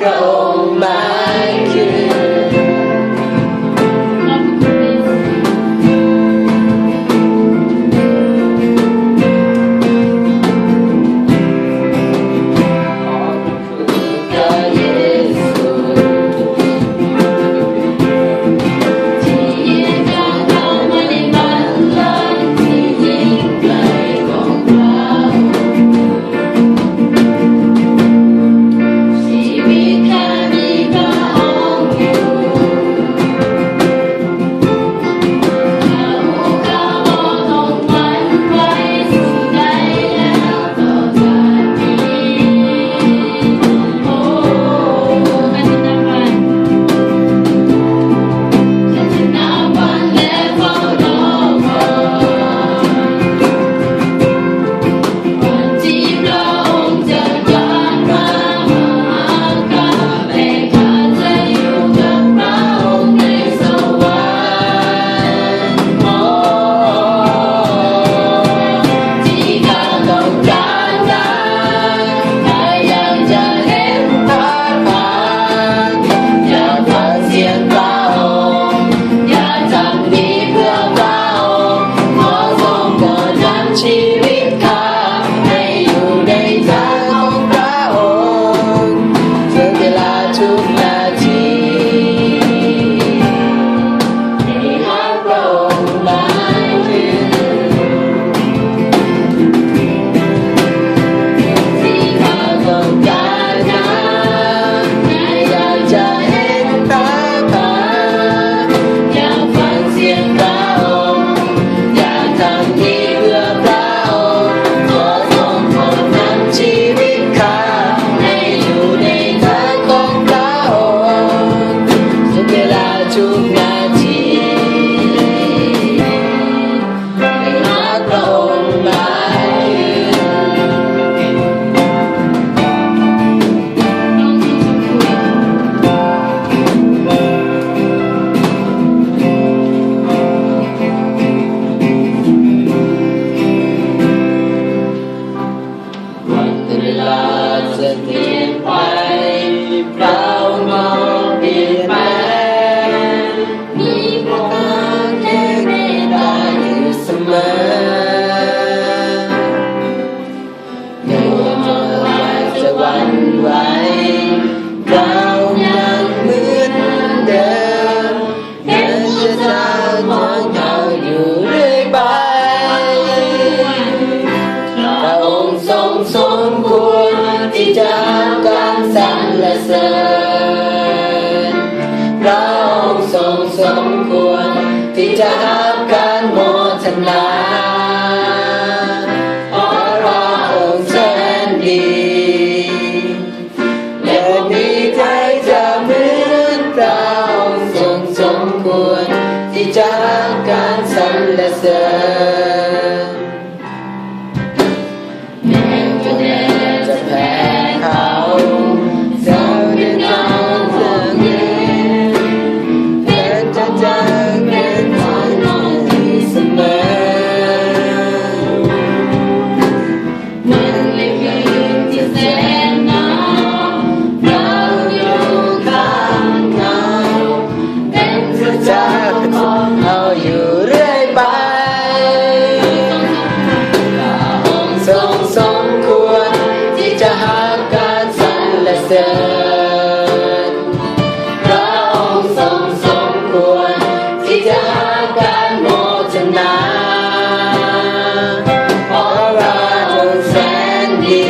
พระองค์หมายคือจะเปลี่ยนไปเรามองเปลี่ยนแปลงมีพระองค์ที่เมตตาอยู่เสมอไม่ว่าจะหวั่นไหวเรายังเหมือนเดิมเห็นชะตาของเราอยู่เรื่อยไปพระองค์ทรงสมควรที่จะการสรรเสริญพระองค์ทรงสมควรที่จะรับการโมทนาเพราะพระองค์แสนดีและมีใครจะเหมือนพระองค์ทรงสมควรที่จะรับการสรรเสริญจะแพ้เขาเราได้นอนเสื่อมเย็นเป็นจะเจอเป็นคนที่เสมอมันไม่คืนที่แสนหนาวเราอยู่ข้างเราเป็นพระเจ้าของเราอยู่เรื่อยไปพระองค์ทรงสมควรที่จะหาการสรรเสริญพระองค์ทรงสมควรที่จะหาการโมทนาเพราะพระองค์แสนดี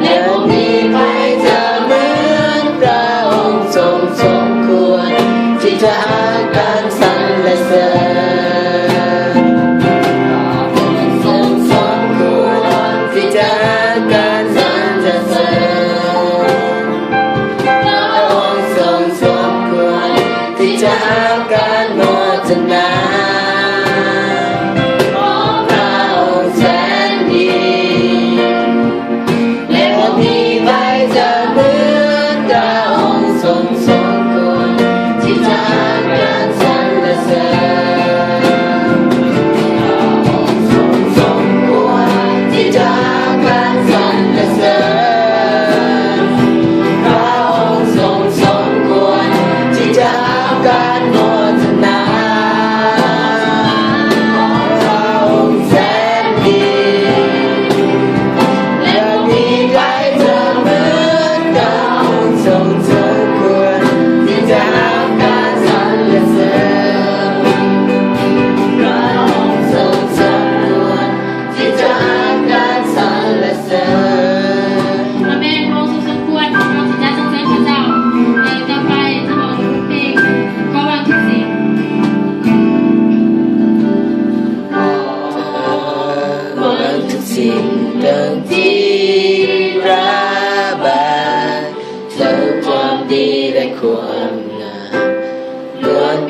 และไม่มีใครจะเหมือนพระองค์ทรงสมควรที่จะหาการสรรเสริญที่จะการสรรเสริญ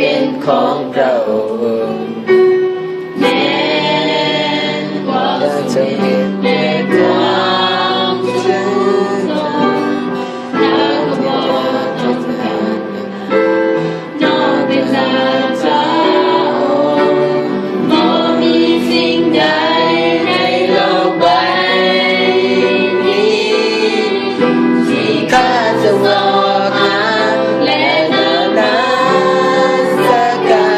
เป็นของพระองค์แม้ความทรงเห็นและความชื่นชมแล้วก็บอกต้องการน้องเป็นลาเจ้าบ่มีสิ่งใดในโลกใบนี้ที่ข้าจะวอกหาและนานาสกา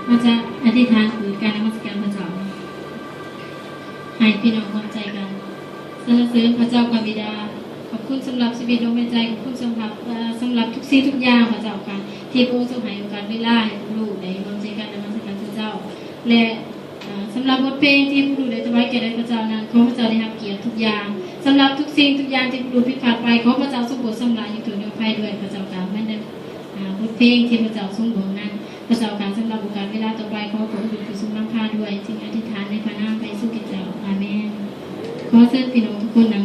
เราจะอธิษฐานหรือการนมัสการพระเจ้าให้พี่น้องร่วมใจกันสรรเสริญพระเจ้าพระบิดาขอบคุณสำหรับชีวิตดวงใจขอบคุณสำหรับทุกสิ่งทุกอย่างพระเจ้าค่ะที่พระองค์ทรงให้โอกาสเวลาให้ลูกได้ร่วมใจกันนมัสการพระเจ้าและสำหรับบทเพลงที่ผู้ดูได้ถวายแก่พระเจ้านั้นขอพระเจ้าได้รับเกียรติทุกอย่างสำหรับทุกสิ่งทุกอย่างที่ผู้ดูผิดพลาดไปขอพระเจ้าทรงโปรดสำราญอยู่ถึงดวงไฟด้วยพระเจ้าค่ะไม่ได้บทเพลงที่พระเจ้าทรงบอกนั้นพระเจ้าค่ะสำหรับโอกาสเวลาต่อไปขอพระองค์ทรงนำพาด้วยจึงอธิษฐานในพระนามพระเยซูคริสต์เจ้าอาเมนขอเชิญพี่น้องทุกคนนั่ง